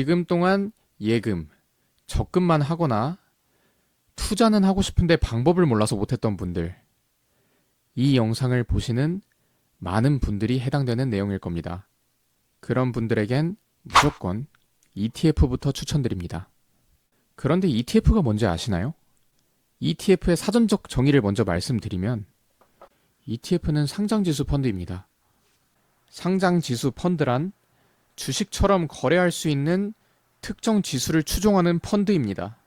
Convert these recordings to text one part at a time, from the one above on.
지금 동안 예금, 적금만 하거나 투자는 하고 싶은데 방법을 몰라서 못했던 분들, 이 영상을 보시는 많은 분들이 해당되는 내용일 겁니다. 그런 분들에겐 무조건 ETF부터 추천드립니다. 그런데 ETF가 뭔지 아시나요? ETF의 사전적 정의를 먼저 말씀드리면 ETF는 상장지수 펀드입니다. 상장지수 펀드란 주식처럼 거래할 수 있는 특정 지수를 추종하는 펀드입니다.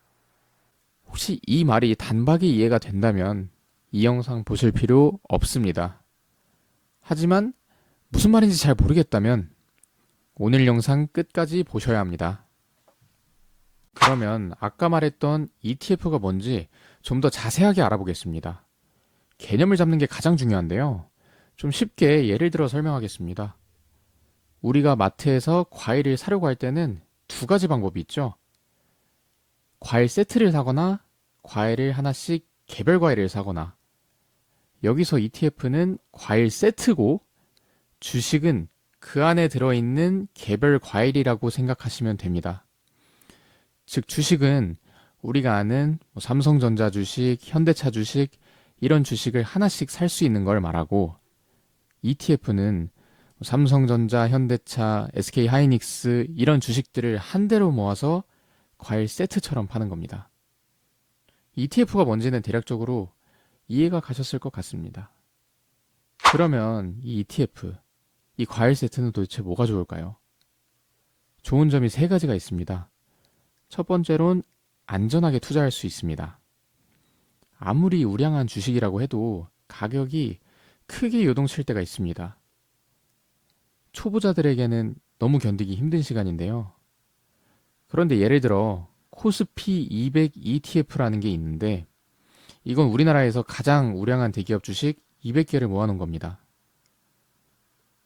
혹시 이 말이 단박에 이해가 된다면 이 영상 보실 필요 없습니다. 하지만 무슨 말인지 잘 모르겠다면 오늘 영상 끝까지 보셔야 합니다. 그러면 아까 말했던 ETF가 뭔지 좀 더 자세하게 알아보겠습니다. 개념을 잡는 게 가장 중요한데요. 좀 쉽게 예를 들어 설명하겠습니다. 우리가 마트에서 과일을 사려고 할 때는 두 가지 방법이 있죠. 과일 세트를 사거나 과일을 하나씩 개별 과일을 사거나, 여기서 ETF는 과일 세트고 주식은 그 안에 들어있는 개별 과일이라고 생각하시면 됩니다. 즉 주식은 우리가 아는 삼성전자 주식, 현대차 주식 이런 주식을 하나씩 살 수 있는 걸 말하고, ETF는 삼성전자, 현대차, SK하이닉스 이런 주식들을 한 대로 모아서 과일 세트처럼 파는 겁니다. ETF가 뭔지는 대략적으로 이해가 가셨을 것 같습니다. 그러면 이 ETF, 이 과일 세트는 도대체 뭐가 좋을까요? 좋은 점이 세 가지가 있습니다. 첫 번째론 안전하게 투자할 수 있습니다. 아무리 우량한 주식이라고 해도 가격이 크게 요동칠 때가 있습니다. 초보자들에게는 너무 견디기 힘든 시간인데요. 그런데 예를 들어 코스피 200 ETF라는 게 있는데, 이건 우리나라에서 가장 우량한 대기업 주식 200개를 모아놓은 겁니다.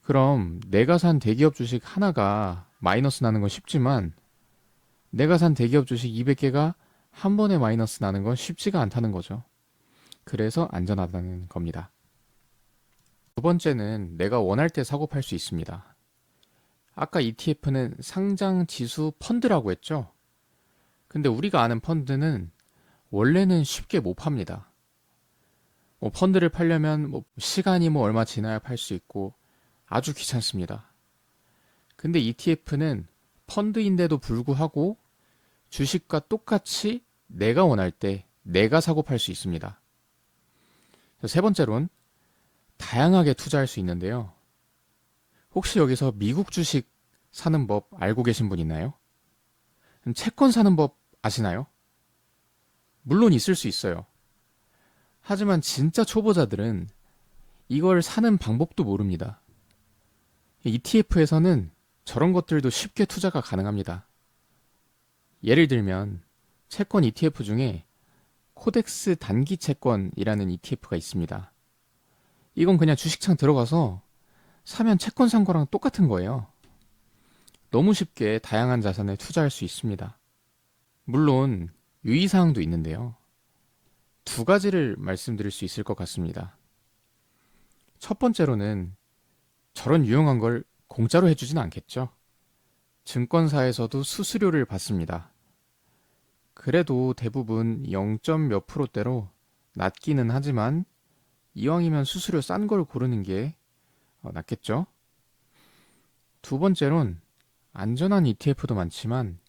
그럼 내가 산 대기업 주식 하나가 마이너스 나는 건 쉽지만 내가 산 대기업 주식 200개가 한 번에 마이너스 나는 건 쉽지가 않다는 거죠. 그래서 안전하다는 겁니다. 두 번째는 내가 원할 때 사고 팔 수 있습니다. 아까 ETF는 상장 지수 펀드라고 했죠? 근데 우리가 아는 펀드는 원래는 쉽게 못 팝니다. 펀드를 팔려면 시간이 얼마 지나야 팔 수 있고 아주 귀찮습니다. 근데 ETF는 펀드인데도 불구하고 주식과 똑같이 내가 원할 때 내가 사고 팔 수 있습니다. 세 번째로는 다양하게 투자할 수 있는데요. 혹시 여기서 미국 주식 사는 법 알고 계신 분 있나요? 채권 사는 법 아시나요? 물론 있을 수 있어요. 하지만 진짜 초보자들은 이걸 사는 방법도 모릅니다. ETF에서는 저런 것들도 쉽게 투자가 가능합니다. 예를 들면 채권 ETF 중에 코덱스 단기 채권이라는 ETF가 있습니다. 이건 그냥 주식창 들어가서 사면 채권 산 거랑 똑같은 거예요. 너무 쉽게 다양한 자산에 투자할 수 있습니다. 물론 유의사항도 있는데요. 두 가지를 말씀드릴 수 있을 것 같습니다. 첫 번째로는 저런 유용한 걸 공짜로 해주진 않겠죠. 증권사에서도 수수료를 받습니다. 그래도 대부분 0. 몇 프로대로 낮기는 하지만 이왕이면 수수료 싼 걸 고르는 게 낫겠죠. 두 번째론 안전한 ETF도 많지만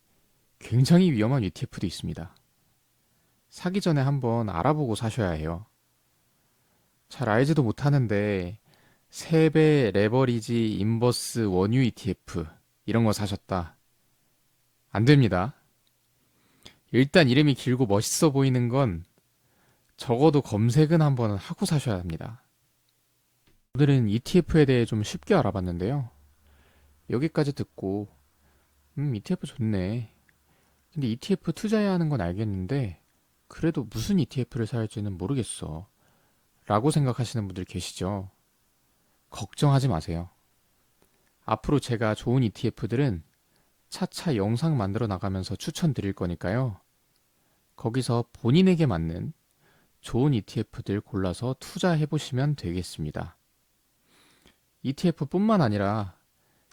굉장히 위험한 ETF도 있습니다. 사기 전에 한번 알아보고 사셔야 해요. 잘 알지도 못하는데 세배 레버리지 인버스 원유 ETF 이런 거 사셨다. 안 됩니다. 일단 이름이 길고 멋있어 보이는 건 적어도 검색은 한번 하고 사셔야 합니다. 오늘은 ETF에 대해 좀 쉽게 알아봤는데요. 여기까지 듣고 ETF 좋네. 근데 ETF 투자해야 하는 건 알겠는데 그래도 무슨 ETF를 사야 할지는 모르겠어 라고 생각하시는 분들 계시죠? 걱정하지 마세요. 앞으로 제가 좋은 ETF들은 차차 영상 만들어 나가면서 추천드릴 거니까요. 거기서 본인에게 맞는 좋은 ETF들 골라서 투자해 보시면 되겠습니다. ETF뿐만 아니라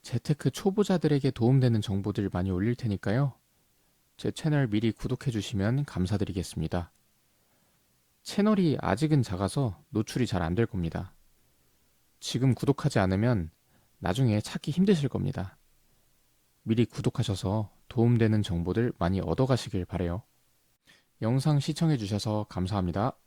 재테크 초보자들에게 도움되는 정보들 많이 올릴 테니까요. 제 채널 미리 구독해 주시면 감사드리겠습니다. 채널이 아직은 작아서 노출이 잘 안 될 겁니다. 지금 구독하지 않으면 나중에 찾기 힘드실 겁니다. 미리 구독하셔서 도움되는 정보들 많이 얻어가시길 바래요. 영상 시청해 주셔서 감사합니다.